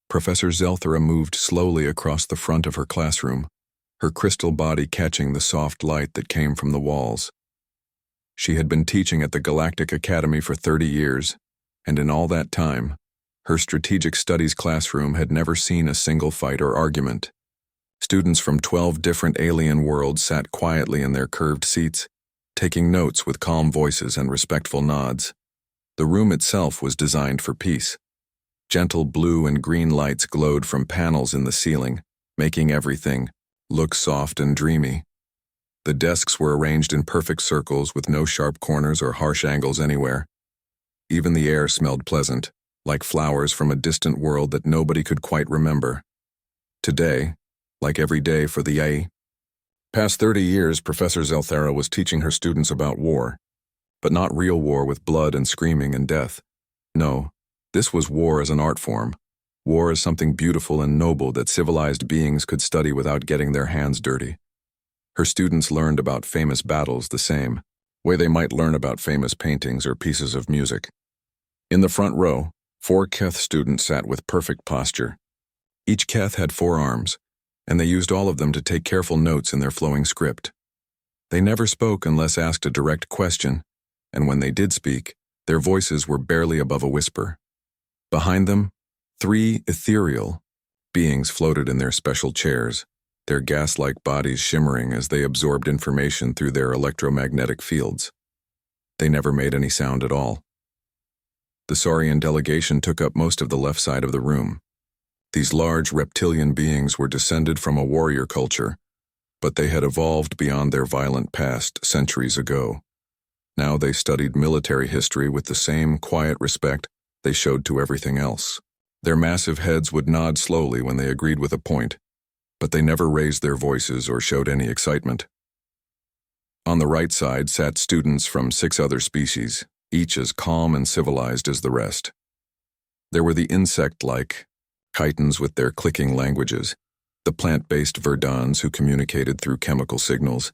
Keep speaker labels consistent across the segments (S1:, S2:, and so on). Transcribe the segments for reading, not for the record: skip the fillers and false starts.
S1: Professor Zelthera moved slowly across the front of her classroom, her crystal body catching the soft light that came from the walls. She had been teaching at the Galactic Academy for 30 years, and in all that time, her strategic studies classroom had never seen a single fight or argument. Students from 12 different alien worlds sat quietly in their curved seats, taking notes with calm voices and respectful nods. The room itself was designed for peace. Gentle blue and green lights glowed from panels in the ceiling, making everything look soft and dreamy. The desks were arranged in perfect circles with no sharp corners or harsh angles anywhere. Even the air smelled pleasant, like flowers from a distant world that nobody could quite remember. Today, like every day for the past 30 years, Professor Zelthera was teaching her students about war, but not real war with blood and screaming and death. No, this was war as an art form. War as something beautiful and noble that civilized beings could study without getting their hands dirty. Her students learned about famous battles the same way they might learn about famous paintings or pieces of music. In the front row, 4 Keth students sat with perfect posture. Each Keth had 4 arms, and they used all of them to take careful notes in their flowing script. They never spoke unless asked a direct question, and when they did speak, their voices were barely above a whisper. Behind them, 3 ethereal beings floated in their special chairs, their gas-like bodies shimmering as they absorbed information through their electromagnetic fields. They never made any sound at all. The Saurian delegation took up most of the left side of the room. These large reptilian beings were descended from a warrior culture, but they had evolved beyond their violent past centuries ago. Now they studied military history with the same quiet respect they showed to everything else. Their massive heads would nod slowly when they agreed with a point, but they never raised their voices or showed any excitement. On the right side sat students from 6 other species, each as calm and civilized as the rest. There were the insect-like chitons with their clicking languages, the plant-based verdans who communicated through chemical signals,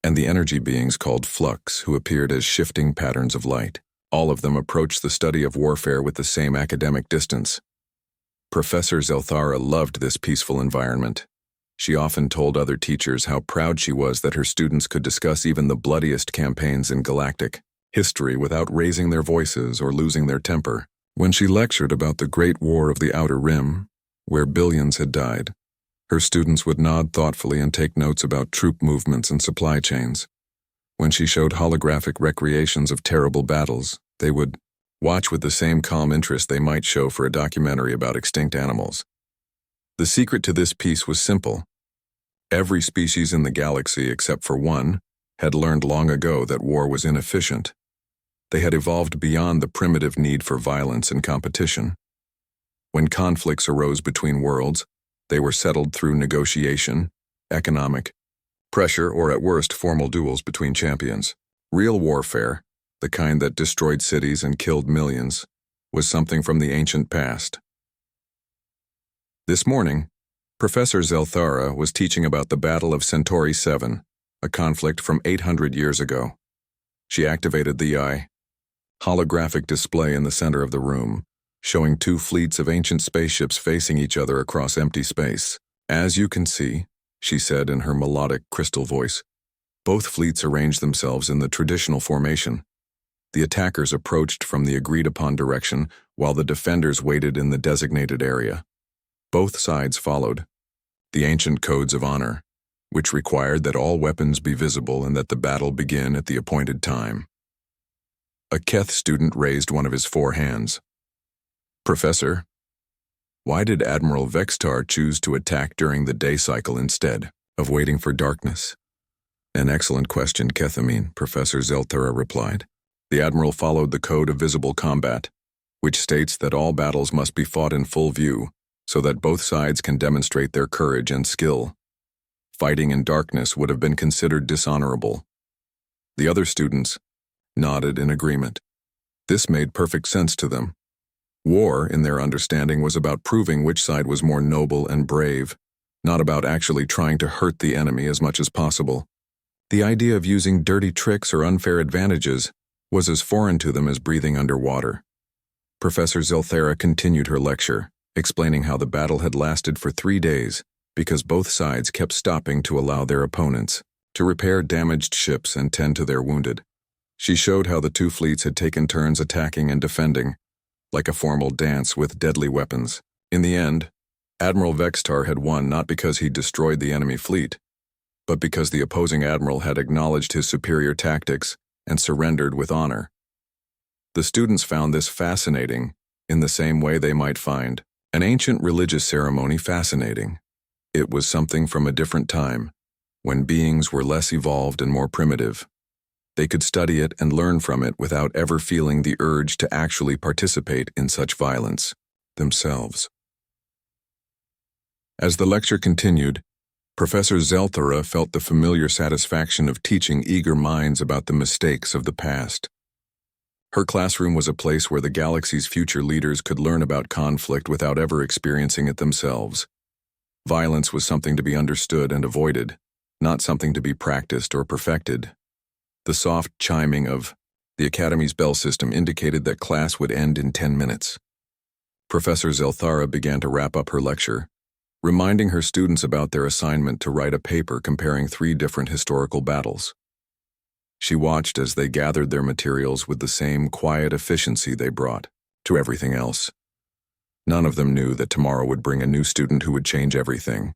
S1: and the energy beings called flux who appeared as shifting patterns of light. All of them approached the study of warfare with the same academic distance. Professor Zelthera loved this peaceful environment. She often told other teachers how proud she was that her students could discuss even the bloodiest campaigns in galactic history without raising their voices or losing their temper. When she lectured about the Great War of the Outer Rim, where billions had died, her students would nod thoughtfully and take notes about troop movements and supply chains. When she showed holographic recreations of terrible battles, they would watch with the same calm interest they might show for a documentary about extinct animals. The secret to this peace was simple. Every species in the galaxy, except for one, had learned long ago that war was inefficient. They had evolved beyond the primitive need for violence and competition. When conflicts arose between worlds, they were settled through negotiation, economic pressure, or at worst formal duels between champions. Real warfare, the kind that destroyed cities and killed millions, was something from the ancient past. This morning, Professor Zelthera was teaching about the Battle of Storie 7, a conflict from 800 years ago. She activated the holographic display in the center of the room, showing 2 fleets of ancient spaceships facing each other across empty space. As you can see, she said in her melodic crystal voice, both fleets arranged themselves in the traditional formation. The attackers approached from the agreed-upon direction, while the defenders waited in the designated area. Both sides followed the ancient codes of honor, which required that all weapons be visible and that the battle begin at the appointed time. A Keth student raised one of his 4 hands. Professor, why did Admiral Vextar choose to attack during the day cycle instead of waiting for darkness? An excellent question, Kethamine, Professor Zelthera replied. The Admiral followed the code of visible combat, which states that all battles must be fought in full view, so that both sides can demonstrate their courage and skill. Fighting in darkness would have been considered dishonorable. The other students nodded in agreement. This made perfect sense to them. War, in their understanding, was about proving which side was more noble and brave, not about actually trying to hurt the enemy as much as possible. The idea of using dirty tricks or unfair advantages was as foreign to them as breathing underwater. Professor Zelthera continued her lecture, explaining how the battle had lasted for 3 days because both sides kept stopping to allow their opponents to repair damaged ships and tend to their wounded. She showed how the two fleets had taken turns attacking and defending, like a formal dance with deadly weapons. In the end, Admiral Vextar had won not because he destroyed the enemy fleet, but because the opposing admiral had acknowledged his superior tactics and surrendered with honor. The students found this fascinating, in the same way they might find an ancient religious ceremony fascinating. It was something from a different time, when beings were less evolved and more primitive. They could study it and learn from it without ever feeling the urge to actually participate in such violence themselves. As the lecture continued, Professor Zelthara felt the familiar satisfaction of teaching eager minds about the mistakes of the past. Her classroom was a place where the galaxy's future leaders could learn about conflict without ever experiencing it themselves. Violence was something to be understood and avoided, not something to be practiced or perfected. The soft chiming of the Academy's bell system indicated that class would end in 10 minutes. Professor Zelthara began to wrap up her lecture, reminding her students about their assignment to write a paper comparing 3 different historical battles. She watched as they gathered their materials with the same quiet efficiency they brought to everything else. None of them knew that tomorrow would bring a new student who would change everything.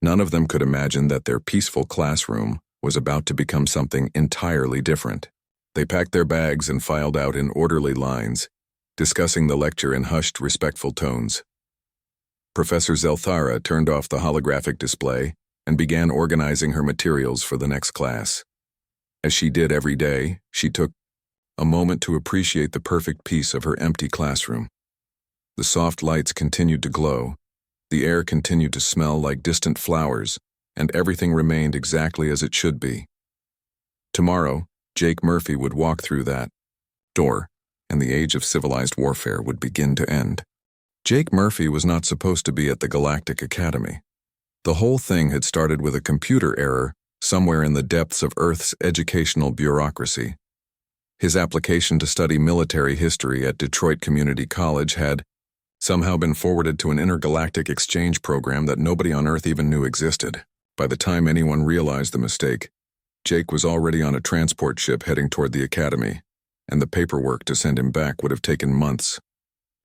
S1: None of them could imagine that their peaceful classroom was about to become something entirely different. They packed their bags and filed out in orderly lines, discussing the lecture in hushed, respectful tones. Professor Zelthara turned off the holographic display and began organizing her materials for the next class. As she did every day, she took a moment to appreciate the perfect peace of her empty classroom. The soft lights continued to glow, the air continued to smell like distant flowers, and everything remained exactly as it should be. Tomorrow, Jake Murphy would walk through that door, and the age of civilized warfare would begin to end. Jake Murphy was not supposed to be at the Galactic Academy. The whole thing had started with a computer error somewhere in the depths of Earth's educational bureaucracy. His application to study military history at Detroit Community College had somehow been forwarded to an intergalactic exchange program that nobody on Earth even knew existed. By the time anyone realized the mistake, Jake was already on a transport ship heading toward the academy, and the paperwork to send him back would have taken months.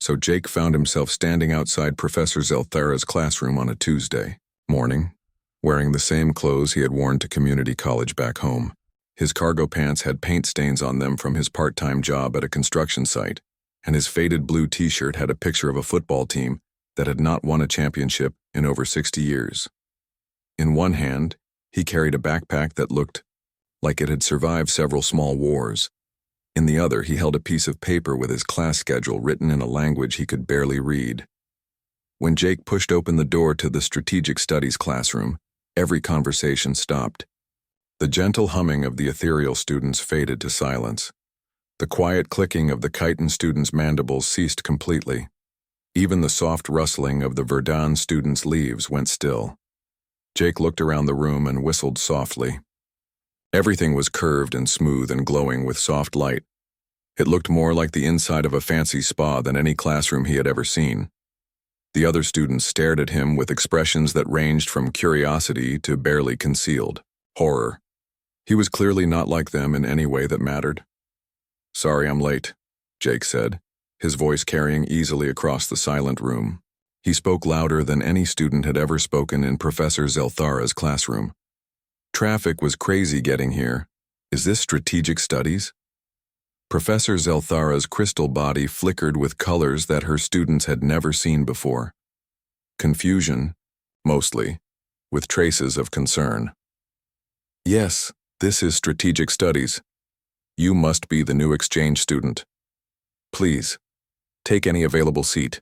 S1: So Jake found himself standing outside Professor Zelthara's classroom on a Tuesday morning, wearing the same clothes he had worn to community college back home. His cargo pants had paint stains on them from his part-time job at a construction site, and his faded blue t-shirt had a picture of a football team that had not won a championship in over 60 years. In one hand, he carried a backpack that looked like it had survived several small wars. In the other, he held a piece of paper with his class schedule written in a language he could barely read. When Jake pushed open the door to the Strategic Studies classroom, every conversation stopped. The gentle humming of the ethereal students faded to silence. The quiet clicking of the chitin students' mandibles ceased completely. Even the soft rustling of the Verdun students' leaves went still. Jake looked around the room and whistled softly. Everything was curved and smooth and glowing with soft light. It looked more like the inside of a fancy spa than any classroom he had ever seen. The other students stared at him with expressions that ranged from curiosity to barely concealed horror. He was clearly not like them in any way that mattered. "Sorry I'm late," Jake said, his voice carrying easily across the silent room. He spoke louder than any student had ever spoken in Professor Zelthara's classroom. "Traffic was crazy getting here. Is this Strategic Studies?" Professor Zelthara's crystal body flickered with colors that her students had never seen before. Confusion, mostly, with traces of concern. "Yes, this is Strategic Studies. You must be the new exchange student. Please, take any available seat."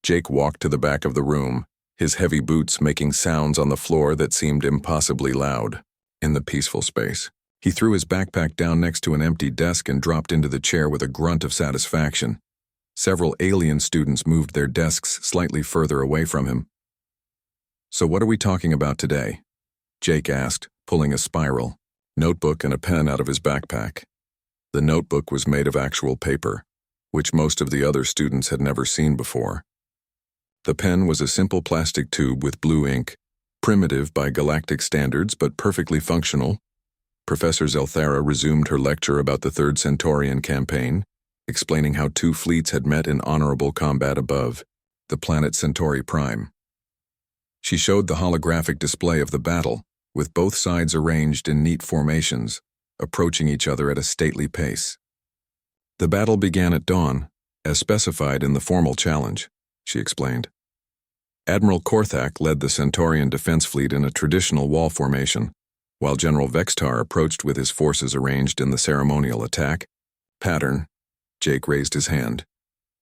S1: Jake walked to the back of the room, his heavy boots making sounds on the floor that seemed impossibly loud. In the peaceful space, he threw his backpack down next to an empty desk and dropped into the chair with a grunt of satisfaction. Several alien students moved their desks slightly further away from him. "So what are we talking about today?" Jake asked, pulling a spiral notebook and a pen out of his backpack. The notebook was made of actual paper, which most of the other students had never seen before. The pen was a simple plastic tube with blue ink, primitive by galactic standards but perfectly functional. Professor Zelthara resumed her lecture about the Third Centaurian campaign, explaining how two fleets had met in honorable combat above the planet Centauri Prime. She showed the holographic display of the battle, with both sides arranged in neat formations, approaching each other at a stately pace. The battle began at dawn, as specified in the formal challenge, she explained. Admiral Korthak led the Centaurian defense fleet in a traditional wall formation, while General Vextar approached with his forces arranged in the ceremonial attack pattern. Jake raised his hand.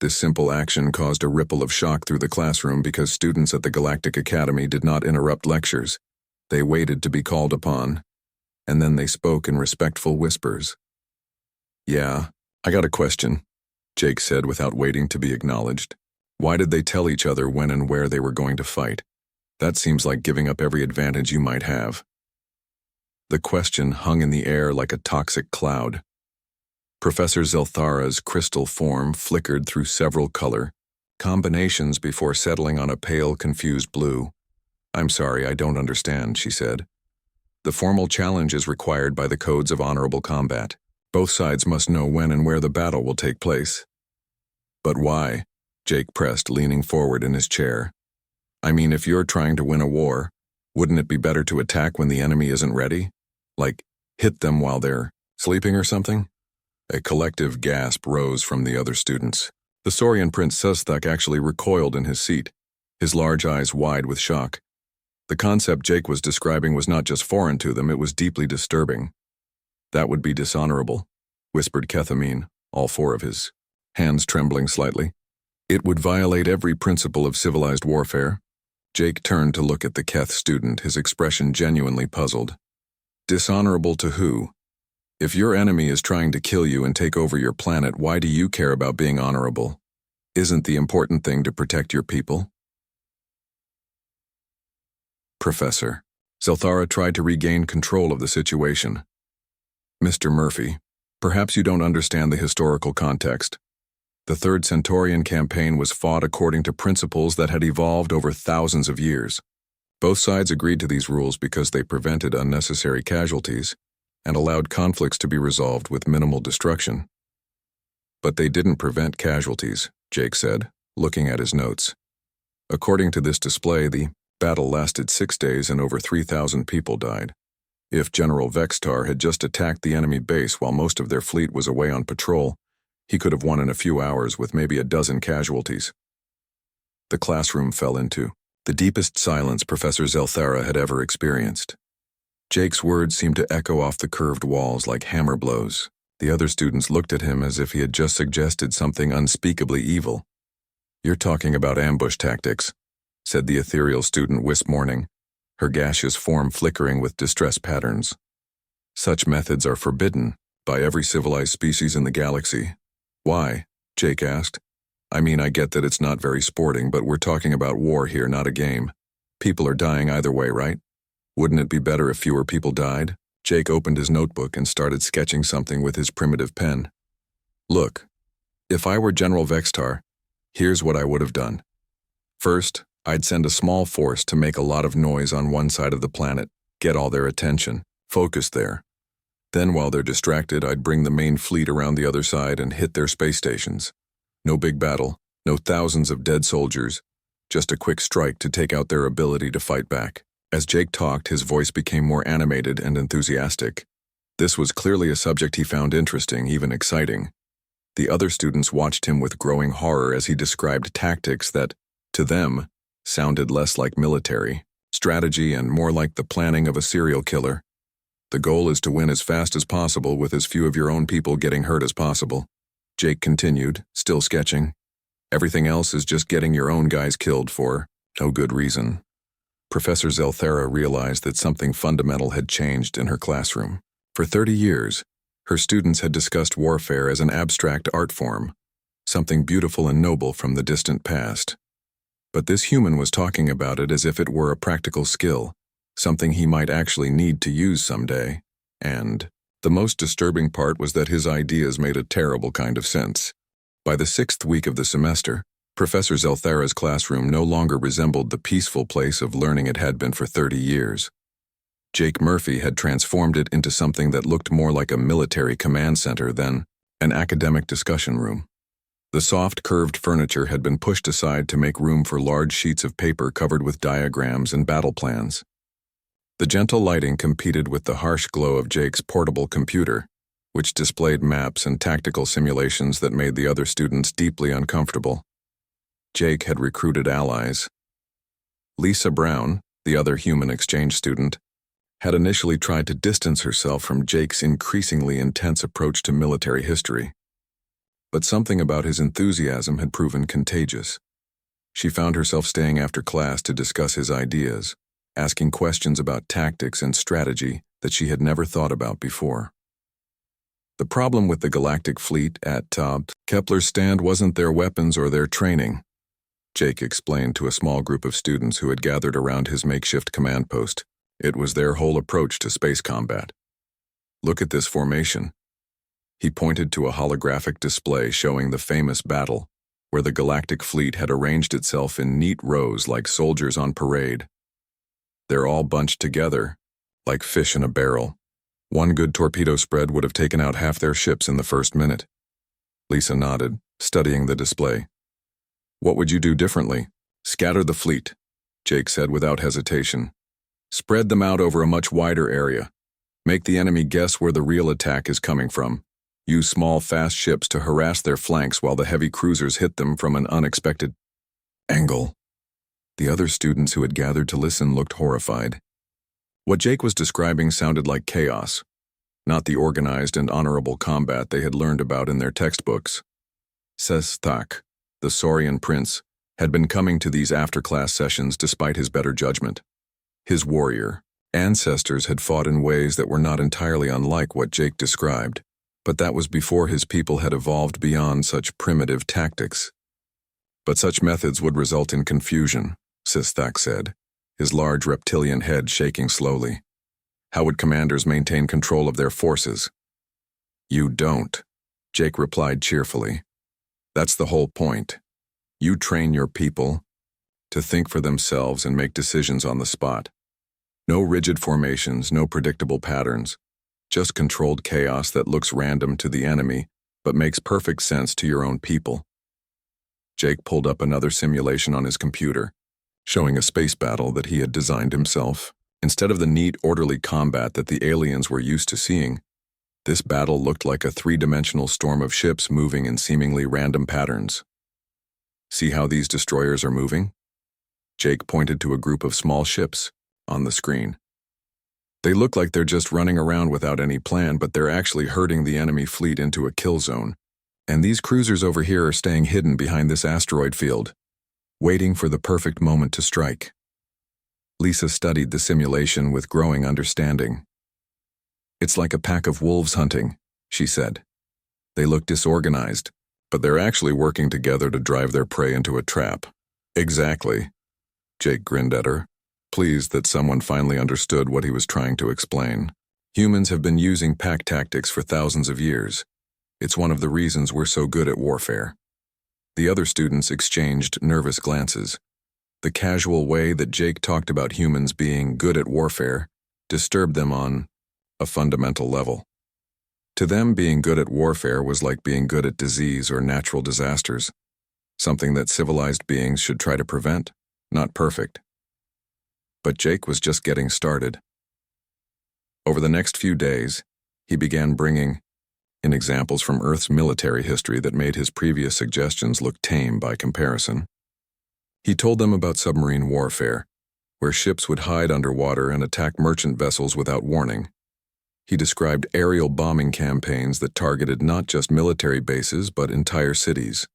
S1: This simple action caused a ripple of shock through the classroom because students at the Galactic Academy did not interrupt lectures. They waited to be called upon, and then they spoke in respectful whispers. "Yeah, I got a question," Jake said without waiting to be acknowledged. "Why did they tell each other when and where they were going to fight? That seems like giving up every advantage you might have." The question hung in the air like a toxic cloud. Professor Zelthara's crystal form flickered through several color combinations before settling on a pale, confused blue. "I'm sorry, I don't understand," she said. "The formal challenge is required by the codes of honorable combat. Both sides must know when and where the battle will take place." "But why?" Jake pressed, leaning forward in his chair. "I mean, if you're trying to win a war, wouldn't it be better to attack when the enemy isn't ready? Like, hit them while they're sleeping or something?" A collective gasp rose from the other students. The Saurian Prince Susthak actually recoiled in his seat, his large eyes wide with shock. The concept Jake was describing was not just foreign to them, it was deeply disturbing. "That would be dishonorable," whispered Kethamine, all four of his hands trembling slightly. "It would violate every principle of civilized warfare." Jake turned to look at the Keth student, his expression genuinely puzzled. "Dishonorable to who? If your enemy is trying to kill you and take over your planet, why do you care about being honorable? Isn't the important thing to protect your people?" "Professor." Zelthara tried to regain control of the situation. "Mr. Murphy, perhaps you don't understand the historical context. The Third Centaurian campaign was fought according to principles that had evolved over thousands of years. Both sides agreed to these rules because they prevented unnecessary casualties and allowed conflicts to be resolved with minimal destruction. But they didn't prevent casualties," Jake said, looking at his notes. "According to this display, the battle lasted 6 days and over 3,000 people died. If General Vextar had just attacked the enemy base while most of their fleet was away on patrol, he could have won in a few hours with maybe a dozen casualties." The classroom fell into the deepest silence Professor Zelthara had ever experienced. Jake's words seemed to echo off the curved walls like hammer blows. The other students looked at him as if he had just suggested something unspeakably evil. "You're talking about ambush tactics," said the ethereal student wisp morning, her gaseous form flickering with distress patterns. "Such methods are forbidden by every civilized species in the galaxy." "Why?" Jake asked. "I mean, I get that it's not very sporting, but we're talking about war here, not a game. People are dying either way, right? Wouldn't it be better if fewer people died?" Jake opened his notebook and started sketching something with his primitive pen. "Look, if I were General Vextar, here's what I would have done. First, I'd send a small force to make a lot of noise on one side of the planet, get all their attention, focus there. Then while they're distracted, I'd bring the main fleet around the other side and hit their space stations. No big battle, no thousands of dead soldiers, just a quick strike to take out their ability to fight back." As Jake talked, his voice became more animated and enthusiastic. This was clearly a subject he found interesting, even exciting. The other students watched him with growing horror as he described tactics that, to them, sounded less like military strategy and more like the planning of a serial killer. "The goal is to win as fast as possible with as few of your own people getting hurt as possible," Jake continued, still sketching. "Everything else is just getting your own guys killed for no good reason." Professor Zelthara realized that something fundamental had changed in her classroom. For 30 years, her students had discussed warfare as an abstract art form, something beautiful and noble from the distant past. But this human was talking about it as if it were a practical skill, something he might actually need to use someday. And the most disturbing part was that his ideas made a terrible kind of sense. By the 6th week of the semester, Professor Zelthara's classroom no longer resembled the peaceful place of learning it had been for 30 years. Jake Murphy had transformed it into something that looked more like a military command center than an academic discussion room. The soft, curved furniture had been pushed aside to make room for large sheets of paper covered with diagrams and battle plans. The gentle lighting competed with the harsh glow of Jake's portable computer, which displayed maps and tactical simulations that made the other students deeply uncomfortable. Jake had recruited allies. Lisa Brown, the other human exchange student, had initially tried to distance herself from Jake's increasingly intense approach to military history. But something about his enthusiasm had proven contagious. She found herself staying after class to discuss his ideas, asking questions about tactics and strategy that she had never thought about before. The problem with the Galactic Fleet at Kepler's stand wasn't their weapons or their training, Jake explained to a small group of students who had gathered around his makeshift command post. It was their whole approach to space combat. Look at this formation. He pointed to a holographic display showing the famous battle, where the Galactic Fleet had arranged itself in neat rows like soldiers on parade. They're all bunched together, like fish in a barrel. One good torpedo spread would have taken out half their ships in the first minute. Lisa nodded, studying the display. What would you do differently? Scatter the fleet, Jake said without hesitation. Spread them out over a much wider area. Make the enemy guess where the real attack is coming from. Use small, fast ships to harass their flanks while the heavy cruisers hit them from an unexpected angle. The other students who had gathered to listen looked horrified. What Jake was describing sounded like chaos, not the organized and honorable combat they had learned about in their textbooks. Sestak, the Saurian prince, had been coming to these after-class sessions despite his better judgment. His warrior ancestors had fought in ways that were not entirely unlike what Jake described, but that was before his people had evolved beyond such primitive tactics. But such methods would result in confusion, Sestak said, his large reptilian head shaking slowly. How would commanders maintain control of their forces? You don't, Jake replied cheerfully. That's the whole point. You train your people to think for themselves and make decisions on the spot. No rigid formations, no predictable patterns, just controlled chaos that looks random to the enemy but makes perfect sense to your own people. Jake pulled up another simulation on his computer, showing a space battle that he had designed himself. Instead of the neat, orderly combat that the aliens were used to seeing, this battle looked like a three-dimensional storm of ships moving in seemingly random patterns. See how these destroyers are moving? Jake pointed to a group of small ships on the screen. They look like they're just running around without any plan, but they're actually herding the enemy fleet into a kill zone. And these cruisers over here are staying hidden behind this asteroid field, waiting for the perfect moment to strike. Lisa studied the simulation with growing understanding. It's like a pack of wolves hunting, she said. They look disorganized, but they're actually working together to drive their prey into a trap. Exactly. Jake grinned at her, pleased that someone finally understood what he was trying to explain. Humans have been using pack tactics for thousands of years. It's one of the reasons we're so good at warfare. The other students exchanged nervous glances. The casual way that Jake talked about humans being good at warfare disturbed them on a fundamental level. To them, being good at warfare was like being good at disease or natural disasters, something that civilized beings should try to prevent, not perfect. But Jake was just getting started. Over the next few days, he began bringing in examples from Earth's military history that made his previous suggestions look tame by comparison. He told them about submarine warfare, where ships would hide underwater and attack merchant vessels without warning. He described aerial bombing campaigns that targeted not just military bases but entire cities.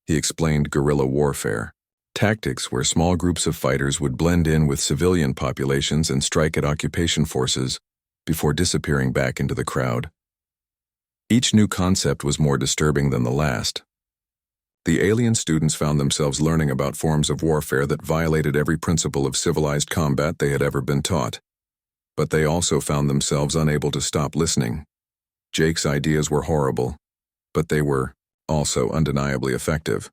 S1: He explained guerrilla warfare, tactics where small groups of fighters would blend in with civilian populations and strike at occupation forces before disappearing back into the crowd. Each new concept was more disturbing than the last. The alien students found themselves learning about forms of warfare that violated every principle of civilized combat they had ever been taught. But they also found themselves unable to stop listening. Jake's ideas were horrible, but they were also undeniably effective.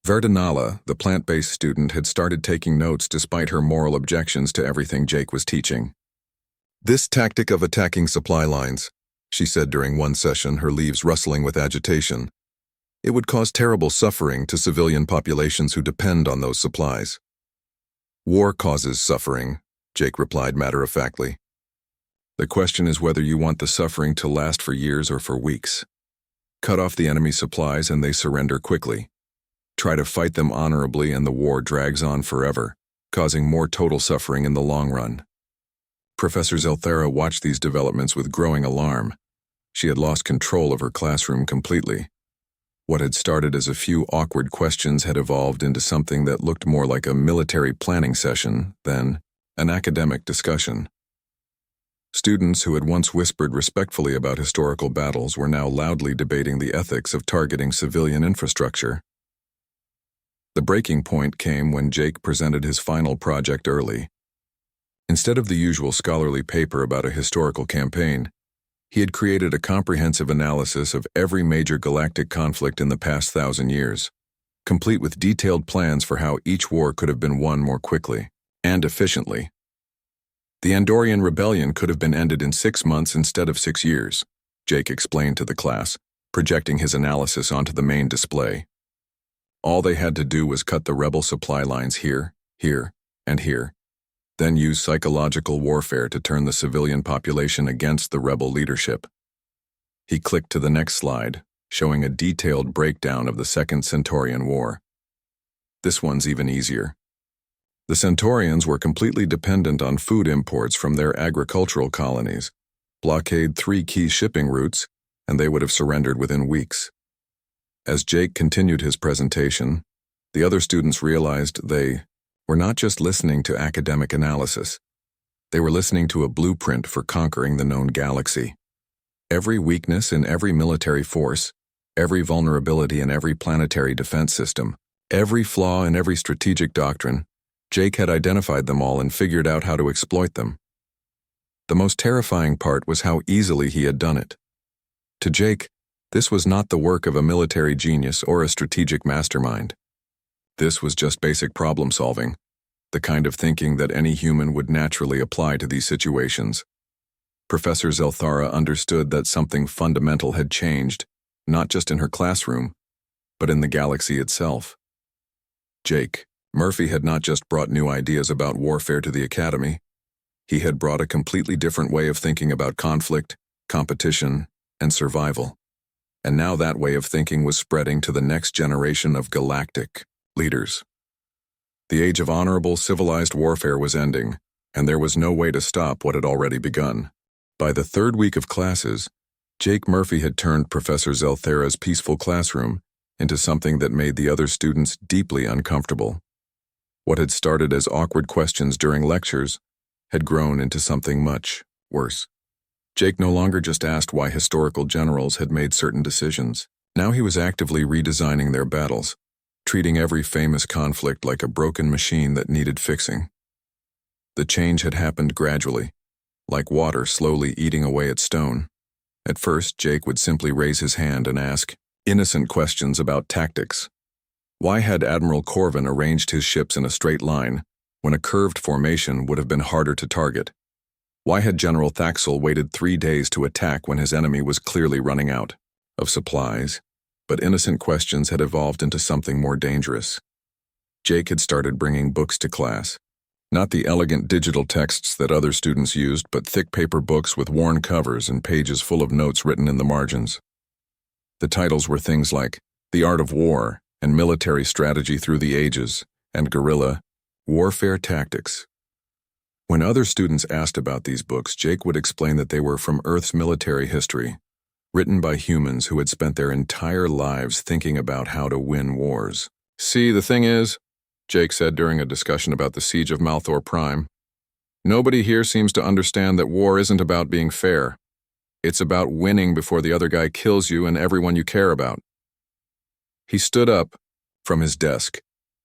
S1: Verdinala, the plant-based student, had started taking notes despite her moral objections to everything Jake was teaching. "This tactic of attacking supply lines," she said during one session, her leaves rustling with agitation. "It would cause terrible suffering to civilian populations who depend on those supplies." "War causes suffering," Jake replied matter-of-factly. "The question is whether you want the suffering to last for years or for weeks. Cut off the enemy's supplies and they surrender quickly. Try to fight them honorably and the war drags on forever, causing more total suffering in the long run." Professor Zelthera watched these developments with growing alarm. She had lost control of her classroom completely. What had started as a few awkward questions had evolved into something that looked more like a military planning session than an academic discussion. Students who had once whispered respectfully about historical battles were now loudly debating the ethics of targeting civilian infrastructure. The breaking point came when Jake presented his final project early. Instead of the usual scholarly paper about a historical campaign, he had created a comprehensive analysis of every major galactic conflict in the past 1,000 years, complete with detailed plans for how each war could have been won more quickly and efficiently. The Andorian Rebellion could have been ended in 6 months instead of 6 years, Jake explained to the class, projecting his analysis onto the main display. All they had to do was cut the rebel supply lines here, here, and here, then use psychological warfare to turn the civilian population against the rebel leadership. He clicked to the next slide, showing a detailed breakdown of the Second Centaurian War. This one's even easier. The Centaurians were completely dependent on food imports from their agricultural colonies, blockade 3 key shipping routes, and they would have surrendered within weeks. As Jake continued his presentation, the other students realized they were not just listening to academic analysis. They were listening to a blueprint for conquering the known galaxy. Every weakness in every military force, every vulnerability in every planetary defense system, every flaw in every strategic doctrine, Jake had identified them all and figured out how to exploit them. The most terrifying part was how easily he had done it. To Jake, this was not the work of a military genius or a strategic mastermind. This was just basic problem solving, the kind of thinking that any human would naturally apply to these situations. Professor Zelthara understood that something fundamental had changed, not just in her classroom, but in the galaxy itself. Jake, Murphy had not just brought new ideas about warfare to the academy. He had brought a completely different way of thinking about conflict, competition, and survival. And now that way of thinking was spreading to the next generation of galactic leaders. The age of honorable, civilized warfare was ending, and there was no way to stop what had already begun. By the 3rd week of classes, Jake Murphy had turned Professor Zelthera's peaceful classroom into something that made the other students deeply uncomfortable. What had started as awkward questions during lectures had grown into something much worse. Jake no longer just asked why historical generals had made certain decisions. Now he was actively redesigning their battles, treating every famous conflict like a broken machine that needed fixing. The change had happened gradually, like water slowly eating away at stone. At first, Jake would simply raise his hand and ask innocent questions about tactics. Why had Admiral Corvin arranged his ships in a straight line when a curved formation would have been harder to target? Why had General Thaxel waited 3 days to attack when his enemy was clearly running out of supplies? But innocent questions had evolved into something more dangerous. Jake had started bringing books to class. Not the elegant digital texts that other students used, but thick paper books with worn covers and pages full of notes written in the margins. The titles were things like The Art of War and Military Strategy Through the Ages and Guerrilla Warfare Tactics. When other students asked about these books, Jake would explain that they were from Earth's military history, written by humans who had spent their entire lives thinking about how to win wars. "See, the thing is," Jake said during a discussion about the siege of Malthor Prime, "nobody here seems to understand that war isn't about being fair. It's about winning before the other guy kills you and everyone you care about." He stood up from his desk,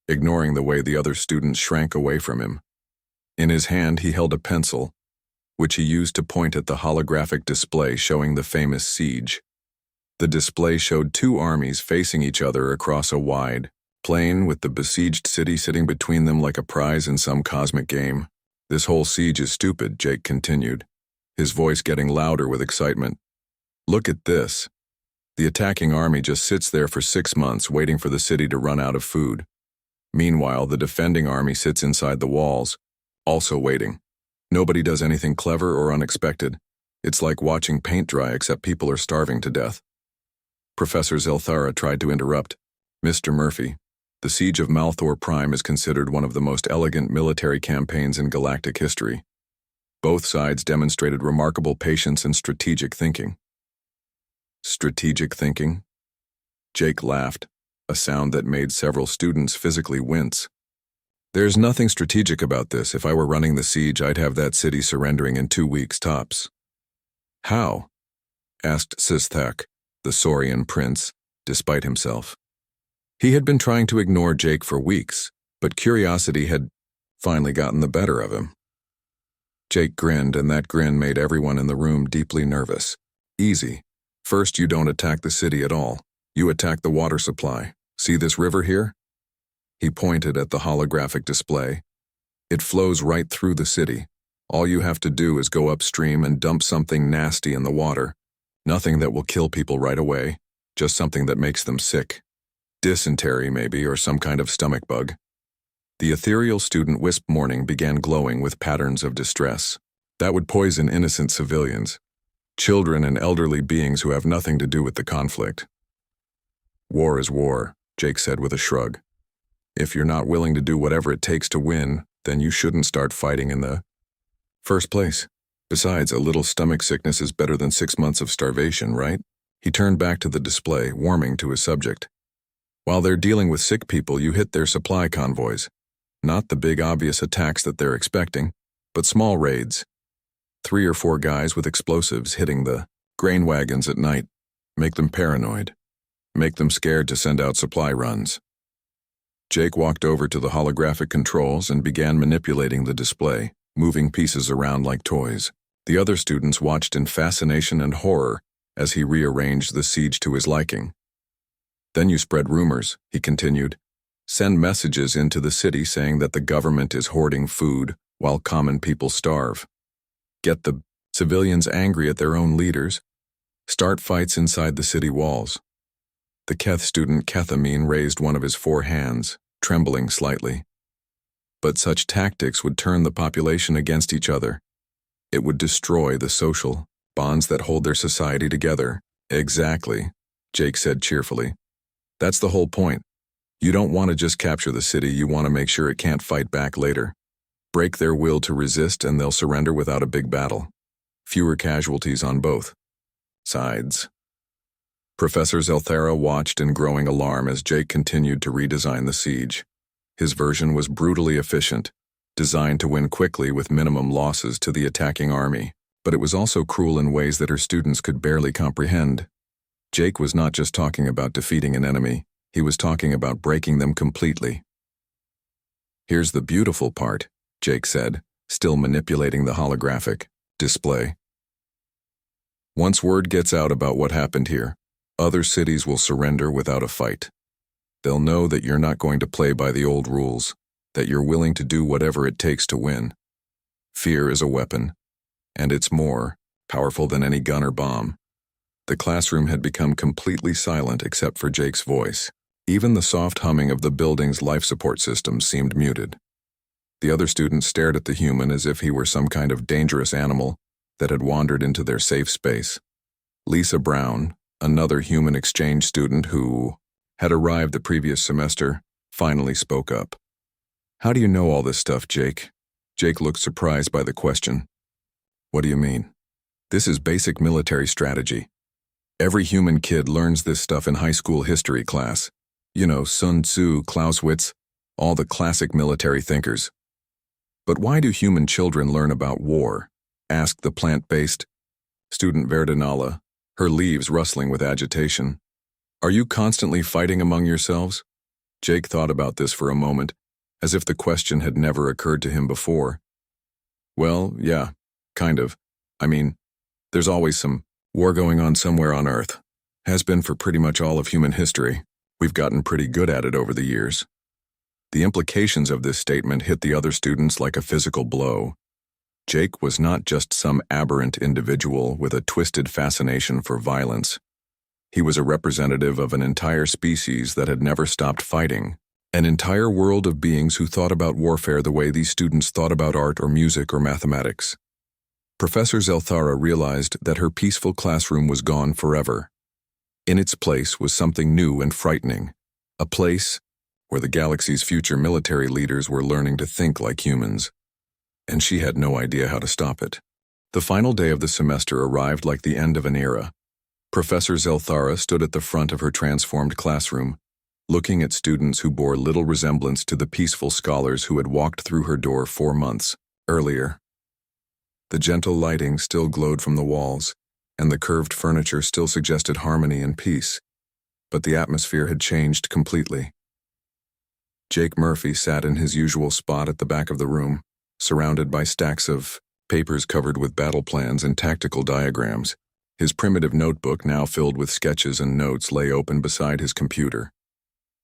S1: ignoring the way the other students shrank away from him. In his hand, he held a pencil, which he used to point at the holographic display showing the famous siege. The display showed 2 armies facing each other across a wide, Plain, with the besieged city sitting between them like a prize in some cosmic game. This whole siege is stupid, Jake continued, his voice getting louder with excitement. Look at this. The attacking army just sits there for 6 months waiting for the city to run out of food. Meanwhile, the defending army sits inside the walls, also waiting. Nobody does anything clever or unexpected. It's like watching paint dry, except people are starving to death. Professor Zelthara tried to interrupt. Mr. Murphy, the siege of Malthor Prime is considered one of the most elegant military campaigns in galactic history. Both sides demonstrated remarkable patience and strategic thinking. Strategic thinking? Jake laughed, a sound that made several students physically wince. There's nothing strategic about this. If I were running the siege, I'd have that city surrendering in 2 weeks tops. How? Asked Sistak, the Saurian prince, despite himself. He had been trying to ignore Jake for weeks, but curiosity had finally gotten the better of him. Jake grinned, and that grin made everyone in the room deeply nervous. Easy. First, you don't attack the city at all. You attack the water supply. See this river here? He pointed at the holographic display. It flows right through the city. All you have to do is go upstream and dump something nasty in the water. Nothing that will kill people right away, just something that makes them sick. Dysentery, maybe, or some kind of stomach bug. The ethereal student Wisp Morning began glowing with patterns of distress. That would poison innocent civilians, children and elderly beings who have nothing to do with the conflict. War is war, Jake said with a shrug. If you're not willing to do whatever it takes to win, then you shouldn't start fighting in the first place. Besides, a little stomach sickness is better than 6 months of starvation, right? He turned back to the display, warming to his subject. While they're dealing with sick people, you hit their supply convoys. Not the big obvious attacks that they're expecting, but small raids. 3 or 4 guys with explosives hitting the grain wagons at night. Make them paranoid. Make them scared to send out supply runs. Jake walked over to the holographic controls and began manipulating the display, moving pieces around like toys. The other students watched in fascination and horror as he rearranged the siege to his liking. Then you spread rumors, he continued. Send messages into the city saying that the government is hoarding food while common people starve. Get the civilians angry at their own leaders. Start fights inside the city walls. The Keth student Kethamine raised one of his 4 hands, trembling slightly. But such tactics would turn the population against each other. It would destroy the social bonds that hold their society together. Exactly, Jake said cheerfully. That's the whole point. You don't want to just capture the city, you want to make sure it can't fight back later. Break their will to resist and they'll surrender without a big battle. Fewer casualties on both sides. Professor Zelthara watched in growing alarm as Jake continued to redesign the siege. His version was brutally efficient, designed to win quickly with minimum losses to the attacking army, but it was also cruel in ways that her students could barely comprehend. Jake was not just talking about defeating an enemy, he was talking about breaking them completely. Here's the beautiful part, Jake said, still manipulating the holographic display. Once word gets out about what happened here, other cities will surrender without a fight. They'll know that you're not going to play by the old rules, that you're willing to do whatever it takes to win. Fear is a weapon, and it's more powerful than any gun or bomb. The classroom had become completely silent except for Jake's voice. Even the soft humming of the building's life support system seemed muted. The other students stared at the human as if he were some kind of dangerous animal that had wandered into their safe space. Lisa Brown, another human exchange student who had arrived the previous semester, finally spoke up. How do you know all this stuff, Jake? Jake looked surprised by the question. What do you mean? This is basic military strategy. Every human kid learns this stuff in high school history class. You know, Sun Tzu, Clausewitz, all the classic military thinkers. But why do human children learn about war? Asked the plant-based student Verdinala, her leaves rustling with agitation. Are you constantly fighting among yourselves? Jake thought about this for a moment, as if the question had never occurred to him before. Well, yeah, kind of. I mean, there's always some war going on somewhere on Earth. Has been for pretty much all of human history. We've gotten pretty good at it over the years. The implications of this statement hit the other students like a physical blow. Jake was not just some aberrant individual with a twisted fascination for violence. He was a representative of an entire species that had never stopped fighting, an entire world of beings who thought about warfare the way these students thought about art or music or mathematics. Professor Zelthara realized that her peaceful classroom was gone forever. In its place was something new and frightening, a place where the galaxy's future military leaders were learning to think like humans, and she had no idea how to stop it. The final day of the semester arrived like the end of an era. Professor Zelthara stood at the front of her transformed classroom, looking at students who bore little resemblance to the peaceful scholars who had walked through her door 4 months earlier. The gentle lighting still glowed from the walls, and the curved furniture still suggested harmony and peace, but the atmosphere had changed completely. Jake Murphy sat in his usual spot at the back of the room, surrounded by stacks of papers covered with battle plans and tactical diagrams. His primitive notebook, now filled with sketches and notes, lay open beside his computer.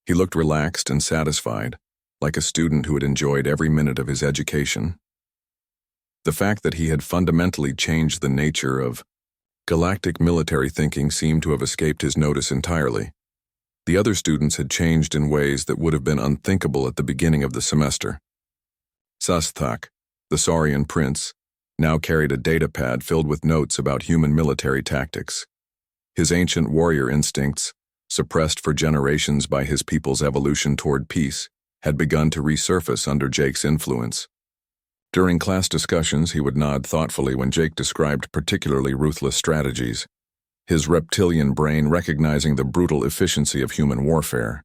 S1: He looked relaxed and satisfied, like a student who had enjoyed every minute of his education. The fact that he had fundamentally changed the nature of galactic military thinking seemed to have escaped his notice entirely. The other students had changed in ways that would have been unthinkable at the beginning of the semester. Sasthak, the Saurian prince, now carried a datapad filled with notes about human military tactics. His ancient warrior instincts, suppressed for generations by his people's evolution toward peace, had begun to resurface under Jake's influence. During class discussions, he would nod thoughtfully when Jake described particularly ruthless strategies, his reptilian brain recognizing the brutal efficiency of human warfare.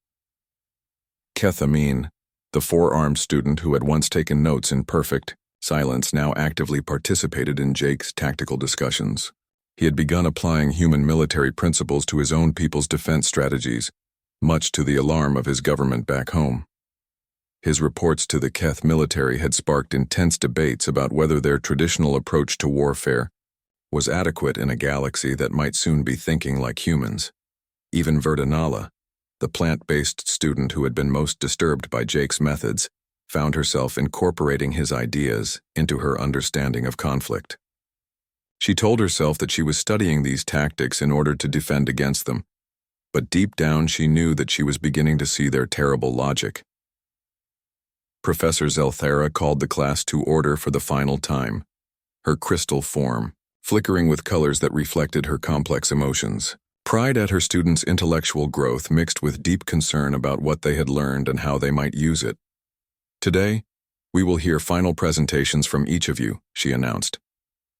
S1: Keth Amin, the four-armed student who had once taken notes in perfect silence, now actively participated in Jake's tactical discussions. He had begun applying human military principles to his own people's defense strategies, much to the alarm of his government back home. His reports to the Keth military had sparked intense debates about whether their traditional approach to warfare was adequate in a galaxy that might soon be thinking like humans. Even Verdinala, the plant-based student who had been most disturbed by Jake's methods, found herself incorporating his ideas into her understanding of conflict. She told herself that she was studying these tactics in order to defend against them, but deep down she knew that she was beginning to see their terrible logic. Professor Zelthara called the class to order for the final time, her crystal form flickering with colors that reflected her complex emotions. Pride at her students' intellectual growth mixed with deep concern about what they had learned and how they might use it. Today, we will hear final presentations from each of you, she announced.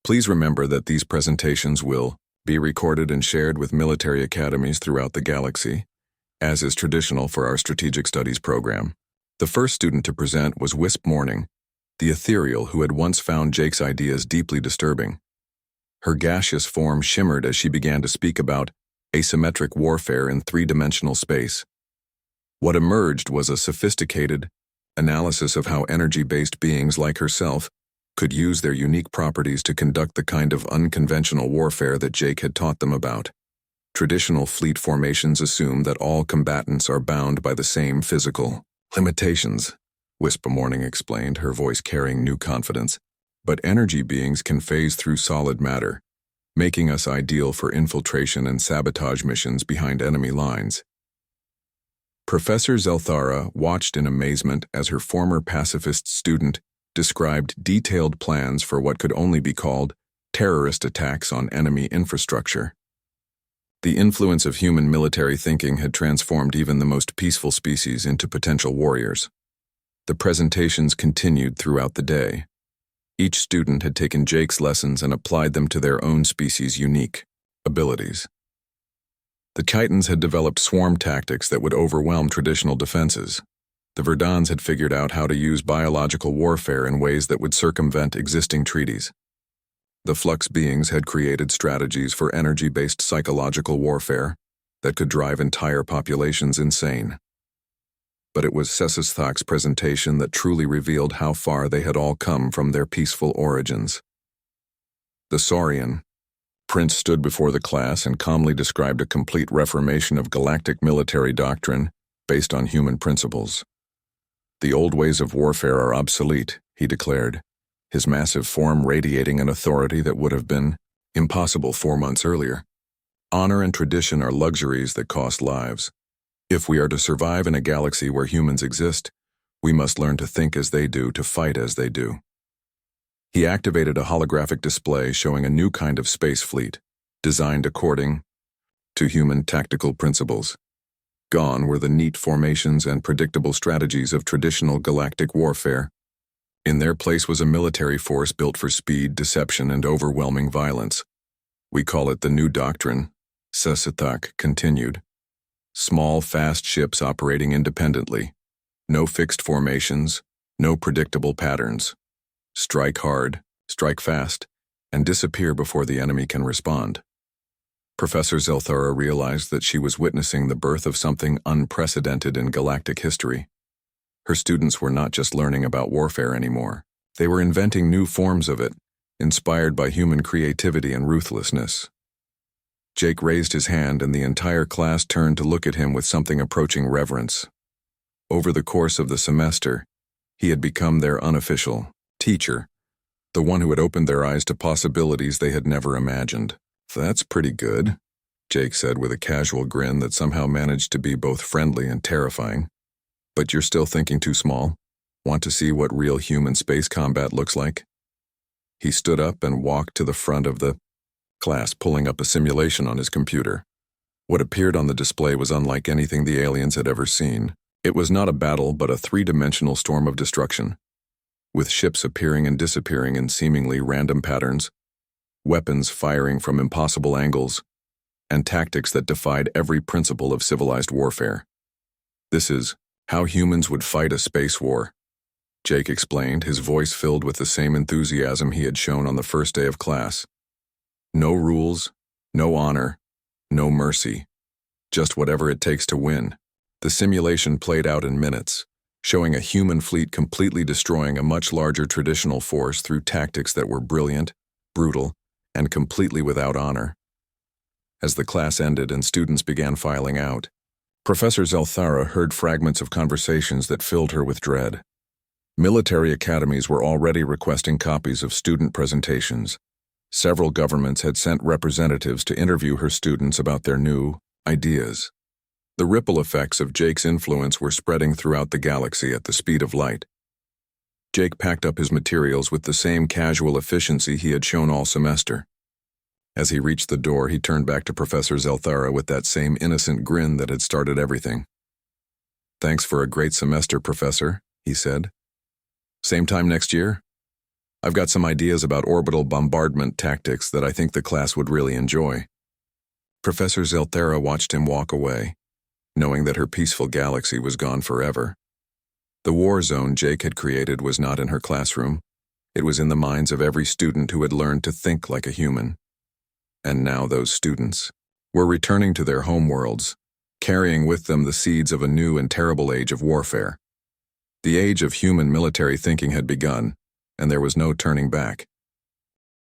S1: Please remember that these presentations will be recorded and shared with military academies throughout the galaxy, as is traditional for our Strategic Studies program. The first student to present was Wisp Morning, the ethereal who had once found Jake's ideas deeply disturbing. Her gaseous form shimmered as she began to speak about asymmetric warfare in three-dimensional space. What emerged was a sophisticated analysis of how energy-based beings like herself could use their unique properties to conduct the kind of unconventional warfare that Jake had taught them about. Traditional fleet formations assume that all combatants are bound by the same physical limitations, Wisp Morning explained, her voice carrying new confidence. But energy beings can phase through solid matter, making us ideal for infiltration and sabotage missions behind enemy lines. Professor Zelthara watched in amazement as her former pacifist student described detailed plans for what could only be called terrorist attacks on enemy infrastructure. The influence of human military thinking had transformed even the most peaceful species into potential warriors. The presentations continued throughout the day. Each student had taken Jake's lessons and applied them to their own species' unique abilities. The Titans had developed swarm tactics that would overwhelm traditional defenses. The Verdans had figured out how to use biological warfare in ways that would circumvent existing treaties. The Flux beings had created strategies for energy-based psychological warfare that could drive entire populations insane. But it was Sesisthak's presentation that truly revealed how far they had all come from their peaceful origins. The Saurian Prince stood before the class and calmly described a complete reformation of galactic military doctrine based on human principles. The old ways of warfare are obsolete, he declared, his massive form radiating an authority that would have been impossible 4 months earlier. Honor and tradition are luxuries that cost lives. If we are to survive in a galaxy where humans exist, we must learn to think as they do, to fight as they do. He activated a holographic display showing a new kind of space fleet, designed according to human tactical principles. Gone were the neat formations and predictable strategies of traditional galactic warfare. In their place was a military force built for speed, deception, and overwhelming violence. We call it the new doctrine, Sesitak continued. Small, fast ships operating independently. No fixed formations, no predictable patterns. Strike hard, strike fast, and disappear before the enemy can respond. Professor Zelthara realized that she was witnessing the birth of something unprecedented in galactic history. Her students were not just learning about warfare anymore. They were inventing new forms of it, inspired by human creativity and ruthlessness. Jake raised his hand and the entire class turned to look at him with something approaching reverence. Over the course of the semester, he had become their unofficial teacher, the one who had opened their eyes to possibilities they had never imagined. "That's pretty good," Jake said with a casual grin that somehow managed to be both friendly and terrifying. "But you're still thinking too small? Want to see what real human space combat looks like?" He stood up and walked to the front of the class, pulling up a simulation on his computer. What appeared on the display was unlike anything the aliens had ever seen. It was not a battle, but a three-dimensional storm of destruction, with ships appearing and disappearing in seemingly random patterns, weapons firing from impossible angles, and tactics that defied every principle of civilized warfare. "This is how humans would fight a space war," Jake explained, his voice filled with the same enthusiasm he had shown on the first day of class. "No rules, no honor, no mercy. Just whatever it takes to win." The simulation played out in minutes, showing a human fleet completely destroying a much larger traditional force through tactics that were brilliant, brutal, and completely without honor. As the class ended and students began filing out, Professor Zelthara heard fragments of conversations that filled her with dread. Military academies were already requesting copies of student presentations. Several governments had sent representatives to interview her students about their new ideas. The ripple effects of Jake's influence were spreading throughout the galaxy at the speed of light. Jake packed up his materials with the same casual efficiency he had shown all semester. As he reached the door, he turned back to Professor Zelthara with that same innocent grin that had started everything. "Thanks for a great semester, Professor," he said. "Same time next year? I've got some ideas about orbital bombardment tactics that I think the class would really enjoy." Professor Zelthara watched him walk away, knowing that her peaceful galaxy was gone forever. The war zone Jake had created was not in her classroom. It was in the minds of every student who had learned to think like a human. And now those students were returning to their homeworlds, carrying with them the seeds of a new and terrible age of warfare. The age of human military thinking had begun, and there was no turning back.